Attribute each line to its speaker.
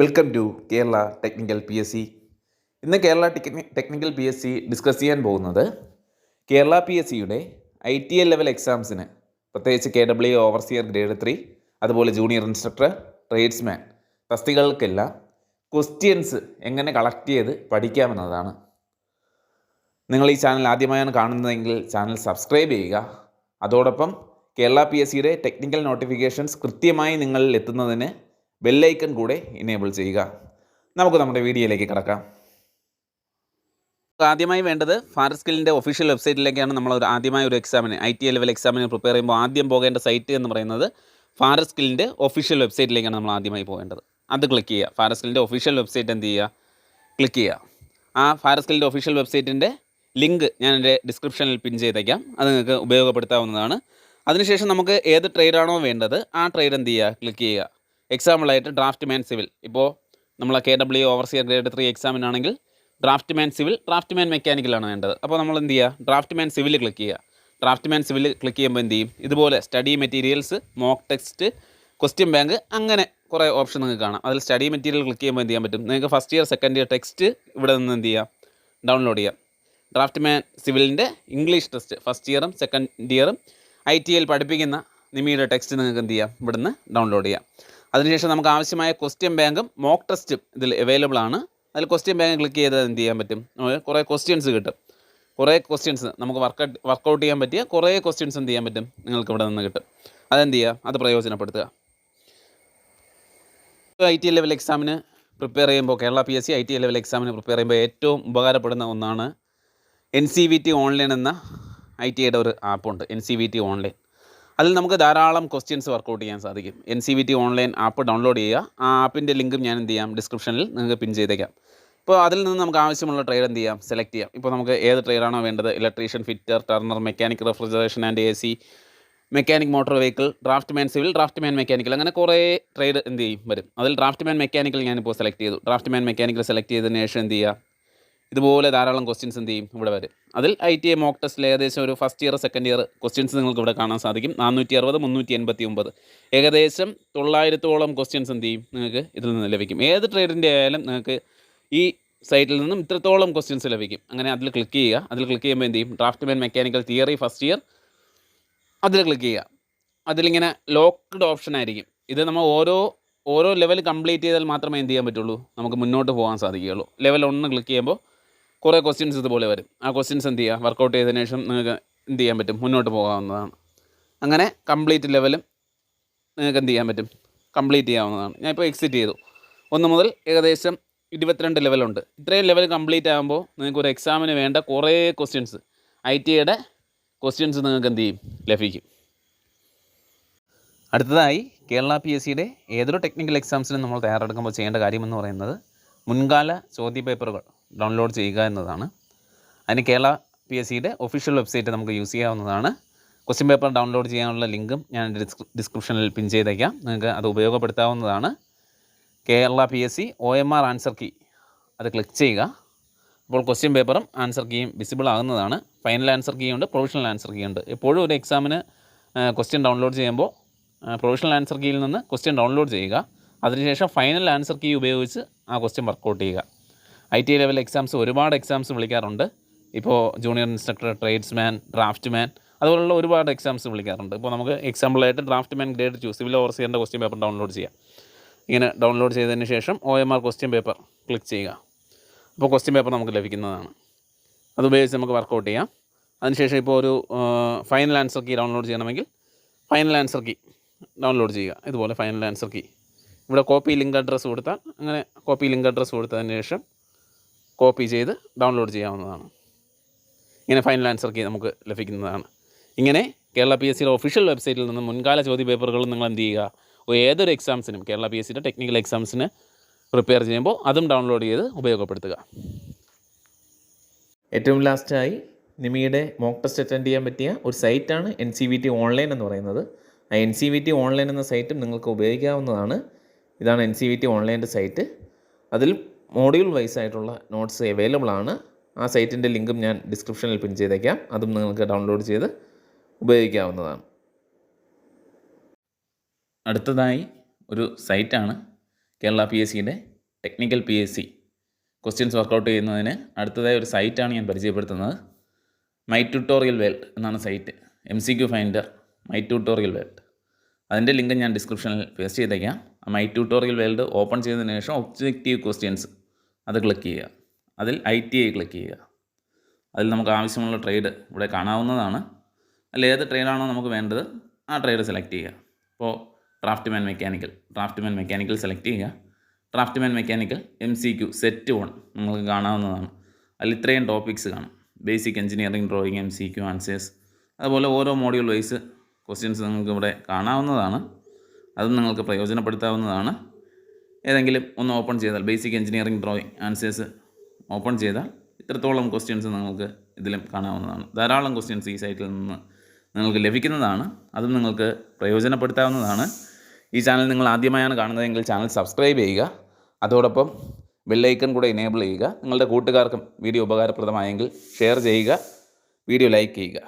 Speaker 1: Welcome to Kerala technical P S C. ഇന്ന് Kerala technical P S C discuss ചെയ്യാൻ പോകുന്നത് Kerala P S സിയുടെ ITL level എക്സാംസിന്, പ്രത്യേകിച്ച് KW ഓവർസിയർ ഗ്രേഡ് 3, അതുപോലെ ജൂനിയർ ഇൻസ്ട്രക്ടർ, ട്രേഡ്സ്മാൻ തസ്തികകൾക്കെല്ലാം ക്വസ്റ്റ്യൻസ് എങ്ങനെ കളക്ട് ചെയ്ത് പഠിക്കാമെന്നതാണ്. നിങ്ങൾ ഈ ചാനൽ ആദ്യമായാണ് കാണുന്നതെങ്കിൽ ചാനൽ സബ്സ്ക്രൈബ് ചെയ്യുക. അതോടൊപ്പം കേരള പി എസ് സിയുടെ ടെക്നിക്കൽ നോട്ടിഫിക്കേഷൻസ് കൃത്യമായി നിങ്ങളിൽ എത്തുന്നതിന് ബെല്ലൈക്കൺ കൂടെ ഇനേബിൾ ചെയ്യുക. നമുക്ക് നമ്മുടെ വീഡിയോയിലേക്ക് കിടക്കാം. ആദ്യമായി വേണ്ടത് ഫാറസ്കിലിൻ്റെ ഒഫീഷ്യൽ വെബ്സൈറ്റിലേക്കാണ് നമ്മൾ ആദ്യമായി ഒരു എക്സാമിന് ITL ലെവൽ എക്സാമിന് പ്രിപ്പയർ ചെയ്യുമ്പോൾ ആദ്യം പോകേണ്ട സൈറ്റ് എന്ന് പറയുന്നത് ഫാറസ്കിലിൻ്റെ ഒഫീഷ്യൽ വെബ്സൈറ്റിലേക്കാണ് നമ്മൾ ആദ്യമായി പോകേണ്ടത്. അത് ക്ലിക്ക് ചെയ്യുക. ഫാറസ്കിലിൻ്റെ ഒഫീഷ്യൽ വെബ്സൈറ്റ് എന്ത് ചെയ്യുക, ക്ലിക്ക് ചെയ്യുക. ആ ഫാറസ്കിലിൻ്റെ ഒഫീഷ്യൽ വെബ്സൈറ്റിൻ്റെ ലിങ്ക് ഞാൻ എൻ്റെ ഡിസ്ക്രിപ്ഷനിൽ പിൻ ചെയ്തേക്കാം. അത് നിങ്ങൾക്ക് ഉപയോഗപ്പെടുത്താവുന്നതാണ്. അതിനുശേഷം നമുക്ക് ഏത് ട്രേഡാണോ വേണ്ടത് ആ ട്രേഡ് എന്ത് ചെയ്യുക, ക്ലിക്ക് ചെയ്യുക. എക്സാമ്പിളായിട്ട് ഡ്രാഫ്റ്റ് മാൻ സിവിൽ, ഇപ്പോൾ നമ്മൾ KW ഓവർസിയർ ഗ്രേഡ് 3 എക്സാമിനാണെങ്കിൽ ഡ്രാഫ്റ്റ് മാൻ സിവിൽ, ഡ്രാഫ്റ്റ് മാൻ മെക്കാനിക്കലാണ് വേണ്ടത്. അപ്പോൾ നമ്മൾ എന്ത് ചെയ്യുക, ഡ്രാഫ്റ്റ് മാൻ സിവിൽ ക്ലിക്ക് ചെയ്യുക. ഡ്രാഫ്റ്റ് മാൻ സിവിൽ ക്ലിക്ക് ചെയ്യുമ്പോൾ എന്ത് ചെയ്യും, ഇതുപോലെ study materials, mock text, question bank, അങ്ങനെ കുറേ ഓപ്ഷൻ നിങ്ങൾക്ക് കാണാം. അതിൽ സ്റ്റഡി മെറ്റീരിയൽ ക്ലിക്ക് ചെയ്യുമ്പോൾ എന്ത് ചെയ്യാൻ പറ്റും, നിങ്ങൾക്ക് first year second year text ഇവിടെ നിന്ന് എന്ത് ചെയ്യാം, ഡൗൺലോഡ് ചെയ്യാം. ഡ്രാഫ്റ്റ് മാൻ സിവിലിൻ്റെ ഇംഗ്ലീഷ് ടെസ്റ്റ് ഫസ്റ്റ് ഇയറും സെക്കൻഡ് ഇയറും ITL പഠിപ്പിക്കുന്ന നിമിയുടെ ടെക്സ്റ്റ് നിങ്ങൾക്ക് എന്ത് ചെയ്യാം, ഇവിടുന്ന് ഡൗൺലോഡ് ചെയ്യാം. അതിനുശേഷം നമുക്ക് ആവശ്യമായ ക്വസ്റ്റ്യൻ ബാങ്കും മോക്ക് ടെസ്റ്റും ഇതിൽ അവൈലബിൾ ആണ്. അതിൽ ക്വസ്റ്റ്യൻ ബാങ്ക് ക്ലിക്ക് ചെയ്താൽ എന്ത് ചെയ്യാൻ പറ്റും, കുറേ ക്വസ്റ്റ്യൻസ് കിട്ടും. കുറേ ക്വസ്റ്റ്യൻസ് നമുക്ക് വർക്കൗട്ട് ചെയ്യാൻ പറ്റിയ കുറേ ക്വസ്റ്റ്യൻസ് എന്ത് ചെയ്യാൻ പറ്റും, നിങ്ങൾക്ക് ഇവിടെ നിന്ന് കിട്ടും. അതെന്ത് ചെയ്യുക, അത് പ്രയോജനപ്പെടുത്തുക. ITL ലെവൽ എക്സാമിന് പ്രിപ്പയർ ചെയ്യുമ്പോൾ, Kerala P S C ITL level എക്സാമിന് പ്രിപ്പയർ ചെയ്യുമ്പോൾ ഏറ്റവും ഉപകാരപ്പെടുന്ന ഒന്നാണ് NCVT ഓൺലൈൻ എന്ന ITയുടെ ഒരു ആപ്പുണ്ട്, NCVT ഓൺലൈൻ. അതിൽ നമുക്ക് ധാരാളം ക്വസ്റ്റ്യൻസ് വർക്കൗട്ട് ചെയ്യാൻ സാധിക്കും. NCVT ഓൺലൈൻ ആപ്പ് ഡൗൺലോഡ് ചെയ്യുക. ആ ആപ്പിൻ്റെ ലിങ്കും ഞാൻ എന്ത് ചെയ്യാം, ഡിസ്ക്രിപ്ഷനിൽ നിങ്ങൾക്ക് പിൻ ചെയ്തേക്കാം. ഇപ്പോൾ അതിൽ നിന്ന് നമുക്ക് ആവശ്യമുള്ള ട്രേഡ് എന്ത് ചെയ്യാം, സെലക്ട് ചെയ്യാം. ഇപ്പോൾ നമുക്ക് ഏത് ട്രേഡാണോ വേണ്ടത്, electrician, fitter, Turner, mechanic, refrigeration and AC, mechanic motor vehicle, draft man civil, draft man mechanical, അങ്ങനെ കുറേ ട്രേഡ് എന്ത് ചെയ്യും വരും. അതിൽ ഡ്രാഫ്റ്റ് മാൻ മെക്കാനിക്കൽ ഞാനിപ്പോൾ സെലക്ട് ചെയ്തു. ഡ്രാഫ്റ്റ് മാൻ മെക്കാനിക്കൽ സെലക്ട് ചെയ്തതിന് ശേഷം എന്ത് ചെയ്യുക, ഇതുപോലെ ധാരാളം ക്വസ്റ്റ്യൻസ് എന്ത് ചെയ്യും ഇവിടെ വരും. അതിൽ ITA മോക്ക് ടെസ്റ്റിൽ ഏകദേശം ഒരു first year second year questions നിങ്ങൾക്ക് ഇവിടെ കാണാൻ സാധിക്കും. 460, 389, ഏകദേശം 900ഓളം ക്വസ്റ്റ്യൻസ് എന്ത് ചെയ്യും, നിങ്ങൾക്ക് ഇതിൽ നിന്ന് ലഭിക്കും. ഏത് ട്രേഡിൻ്റെ ആയാലും നിങ്ങൾക്ക് ഈ സൈറ്റിൽ നിന്നും ഇത്രത്തോളം ക്വസ്റ്റ്യൻസ് ലഭിക്കും. അങ്ങനെ അതിൽ ക്ലിക്ക് ചെയ്യുക. അതിൽ ക്ലിക്ക് ചെയ്യുമ്പോൾ എന്ത് ചെയ്യും, ഡ്രാഫ്റ്റ് മാൻ മെക്കാനിക്കൽ തിയറി ഫസ്റ്റ് ഇയർ, അതിൽ ക്ലിക്ക് ചെയ്യുക. അതിലിങ്ങനെ ലോക്ക്ഡ് ഓപ്ഷൻ ആയിരിക്കും. ഇത് നമ്മൾ ഓരോ ലെവൽ കംപ്ലീറ്റ് ചെയ്താൽ മാത്രമേ എന്ത് ചെയ്യാൻ പറ്റുള്ളൂ, നമുക്ക് മുന്നോട്ട് പോകാൻ സാധിക്കുകയുള്ളൂ. ലെവൽ 1 ക്ലിക്ക് ചെയ്യുമ്പോൾ കുറേ ക്വസ്റ്റ്യൻസ് ഇതുപോലെ വരും. ആ ക്വസ്റ്റ്യൻസ് എന്ത് ചെയ്യുക, വർക്കൗട്ട് ചെയ്തതിനു ശേഷം നിങ്ങൾക്ക് എന്ത് ചെയ്യാൻ പറ്റും, മുന്നോട്ട് പോകാവുന്നതാണ്. അങ്ങനെ കംപ്ലീറ്റ് ലെവലും നിങ്ങൾക്ക് എന്ത് ചെയ്യാൻ പറ്റും, കംപ്ലീറ്റ് ചെയ്യാവുന്നതാണ്. ഞാൻ ഇപ്പോൾ എക്സിറ്റ് ചെയ്തു. 1 മുതൽ ഏകദേശം 22 ലെവലുണ്ട്. ഇത്രയും ലെവൽ കംപ്ലീറ്റ് ആകുമ്പോൾ നിങ്ങൾക്ക് ഒരു എക്സാമിന് വേണ്ട കുറേ ക്വസ്റ്റ്യൻസ്, ITയുടെ ക്വസ്റ്റ്യൻസ് നിങ്ങൾക്ക് എന്ത് ചെയ്യും, ലഭിക്കും. അടുത്തതായി കേരള പി എസ് സിയുടെ ഏതൊരു ടെക്നിക്കൽ എക്സാംസിനും നമ്മൾ തയ്യാറെടുക്കുമ്പോൾ ചെയ്യേണ്ട കാര്യമെന്ന് പറയുന്നത് മുൻകാല ചോദ്യപേപ്പറുകൾ ഡൗൺലോഡ് ചെയ്യുക എന്നതാണ്. അതിന് കേരള പി എസ് സിയുടെ ഒഫീഷ്യൽ വെബ്സൈറ്റ് നമുക്ക് യൂസ് ചെയ്യാവുന്നതാണ്. ക്വസ്റ്റ്യൻ പേപ്പർ ഡൗൺലോഡ് ചെയ്യാനുള്ള ലിങ്കും ഞാൻ ഡിസ്ക്രിപ്ഷനിൽ പിൻ ചെയ്തേക്കാം. നിങ്ങൾക്ക് അത് ഉപയോഗപ്പെടുത്താവുന്നതാണ്. Kerala P S C OMR answer key അത് ക്ലിക്ക് ചെയ്യുക. അപ്പോൾ ക്വസ്റ്റ്യൻ പേപ്പറും ആൻസർ കീയും വിസിബിൾ ആകുന്നതാണ്. ഫൈനൽ ആൻസർ കീ ഉണ്ട്, പ്രൊവിഷണൽ ആൻസർ കീ ഉണ്ട്. എപ്പോഴും ഒരു എക്സാമിന് ക്വസ്റ്റ്യൻ ഡൗൺലോഡ് ചെയ്യുമ്പോൾ പ്രൊവിഷണൽ ആൻസർ കീയിൽ നിന്ന് ക്വസ്റ്റ്യൻ ഡൗൺലോഡ് ചെയ്യുക. അതിനുശേഷം ഫൈനൽ ആൻസർ കീ ഉപയോഗിച്ച് ആ ക്വസ്റ്റ്യൻ വർക്കൗട്ട് ചെയ്യുക. ITA ലെവൽ എക്സാംസ് ഒരുപാട് എക്സാംസ് വിളിക്കാറുണ്ട്. ഇപ്പോൾ junior instructor, tradesman, draft man, അതുപോലുള്ള ഒരുപാട് എക്സാംസ് വിളിക്കാറുണ്ട്. ഇപ്പോൾ നമുക്ക് എക്സാമ്പിളായിട്ട് ഡ്രാഫ്റ്റ് മാൻ ഗ്രേഡ് 2 സിവിൽ ഓവർസിയറിൻ്റെ ക്വസ്റ്റ്യൻ പേപ്പർ ഡൗൺലോഡ് ചെയ്യാം. ഇങ്ങനെ ഡൗൺലോഡ് ചെയ്തതിന് ശേഷം OMR ക്വസ്റ്റ്യൻ പേപ്പർ ക്ലിക്ക് ചെയ്യുക. അപ്പോൾ ക്വസ്റ്റ്യൻ പേപ്പർ നമുക്ക് ലഭിക്കുന്നതാണ്. അതുപയോഗിച്ച് നമുക്ക് വർക്കൗട്ട് ചെയ്യാം. അതിനുശേഷം ഇപ്പോൾ ഒരു ഫൈനൽ ആൻസർ കീ ഡൗൺലോഡ് ചെയ്യണമെങ്കിൽ ഫൈനൽ ആൻസർ കീ ഡൗൺലോഡ് ചെയ്യുക. ഇതുപോലെ ഫൈനൽ ആൻസർ കീ ഇവിടെ കോപ്പി ലിങ്ക് അഡ്രസ്സ് കൊടുത്താൽ, അങ്ങനെ കോപ്പി ലിങ്ക് അഡ്രസ്സ് കൊടുത്തതിന് ശേഷം കോപ്പി ചെയ്ത് ഡൗൺലോഡ് ചെയ്യാവുന്നതാണ്. ഇങ്ങനെ ഫൈനൽ ആൻസർ കീ നമുക്ക് ലഭിക്കുന്നതാണ്. ഇങ്ങനെ കേരള പി എസ് സിയുടെ ഒഫീഷ്യൽ വെബ്സൈറ്റിൽ നിന്ന് മുൻകാല ചോദ്യപേപ്പറുകൾ നിങ്ങൾ എന്ത് ചെയ്യുക, ഏതൊരു എക്സാംസിനും കേരള പി എസ് സിയുടെ ടെക്നിക്കൽ എക്സാംസിന് പ്രിപ്പയർ ചെയ്യുമ്പോൾ അതും ഡൗൺലോഡ് ചെയ്ത് ഉപയോഗപ്പെടുത്തുക. ഏറ്റവും ലാസ്റ്റായി നിമിയുടെ മോക്ക് ടെസ്റ്റ് അറ്റൻഡ് ചെയ്യാൻ പറ്റിയ ഒരു സൈറ്റാണ് NCVT ഓൺലൈൻ എന്ന് പറയുന്നത്. ആ NCVT ഓൺലൈൻ എന്ന സൈറ്റും നിങ്ങൾക്ക് ഉപയോഗിക്കാവുന്നതാണ്. ഇതാണ് NCVT ഓൺലൈൻ്റെ സൈറ്റ്. അതിൽ മോഡ്യൂൾ വൈസ് ആയിട്ടുള്ള നോട്ട്സ് അവൈലബിൾ ആണ്. ആ സൈറ്റിൻ്റെ ലിങ്കും ഞാൻ ഡിസ്ക്രിപ്ഷനിൽ പിൻ ചെയ്തേക്കാം. അതും നിങ്ങൾക്ക് ഡൗൺലോഡ് ചെയ്ത് ഉപയോഗിക്കാവുന്നതാണ്. അടുത്തതായി ഒരു സൈറ്റാണ് കേരള PSCയുടെ ടെക്നിക്കൽ PSC ക്വസ്റ്റ്യൻസ് വർക്കൗട്ട് ചെയ്യുന്നതിന് അടുത്തതായ ഒരു സൈറ്റാണ് ഞാൻ പരിചയപ്പെടുത്തുന്നത്. മൈ ട്യൂട്ടോറിയൽ വേൾഡ് എന്നാണ് site. MCQ finder my tutorial world. അതിൻ്റെ ലിങ്ക് ഞാൻ ഡിസ്ക്രിപ്ഷനിൽ പേസ്റ്റ് ചെയ്തേക്കാം. മൈ ട്യൂട്ടോറിയൽ വേൾഡ് ഓപ്പൺ ചെയ്തതിന് ശേഷം ഒബ്ജക്റ്റീവ് ക്വസ്റ്റ്യൻസ് അത് ക്ലിക്ക് ചെയ്യുക. അതിൽ ITI ക്ലിക്ക് ചെയ്യുക. അതിൽ നമുക്ക് ആവശ്യമുള്ള ട്രേഡ് ഇവിടെ കാണാവുന്നതാണ്. അതിൽ ഏത് ട്രേഡാണോ നമുക്ക് വേണ്ടത് ആ ട്രേഡ് സെലക്ട് ചെയ്യുക. ഇപ്പോൾ ഡ്രാഫ്റ്റ്മാൻ മെക്കാനിക്കൽ സെലക്ട് ചെയ്യുക. ഡ്രാഫ്റ്റ്മാൻ മെക്കാനിക്കൽ MCQ സെറ്റ് 1 നിങ്ങൾക്ക് കാണാവുന്നതാണ്. അതിൽ ഇത്രയും ടോപ്പിക്സ് കാണും. Basic engineering drawing MCQ answers, അതുപോലെ ഓരോ മോഡ്യൂൾ വൈസ് ക്വസ്റ്റ്യൻസ് നിങ്ങൾക്ക് ഇവിടെ കാണാവുന്നതാണ്. അതും നിങ്ങൾക്ക് പ്രയോജനപ്പെടുത്താവുന്നതാണ്. ഏതെങ്കിലും ഒന്ന് ഓപ്പൺ ചെയ്താൽ basic engineering drawing answers open ചെയ്താൽ ഇത്രത്തോളം ക്വസ്റ്റ്യൻസ് നിങ്ങൾക്ക് ഇതിലും കാണാവുന്നതാണ്. ധാരാളം ക്വസ്റ്റ്യൻസ് ഈ സൈറ്റിൽ നിന്ന് നിങ്ങൾക്ക് ലഭിക്കുന്നതാണ്. അതും നിങ്ങൾക്ക് പ്രയോജനപ്പെടുത്താവുന്നതാണ്. ഈ ചാനൽ നിങ്ങൾ ആദ്യമായാണ് കാണുന്നതെങ്കിൽ ചാനൽ സബ്സ്ക്രൈബ് ചെയ്യുക. അതോടൊപ്പം ബെല്ലൈക്കൺ കൂടെ എനേബിൾ ചെയ്യുക. നിങ്ങളുടെ കൂട്ടുകാർക്കും വീഡിയോ ഉപകാരപ്രദമായെങ്കിൽ ഷെയർ ചെയ്യുക, വീഡിയോ ലൈക്ക് ചെയ്യുക.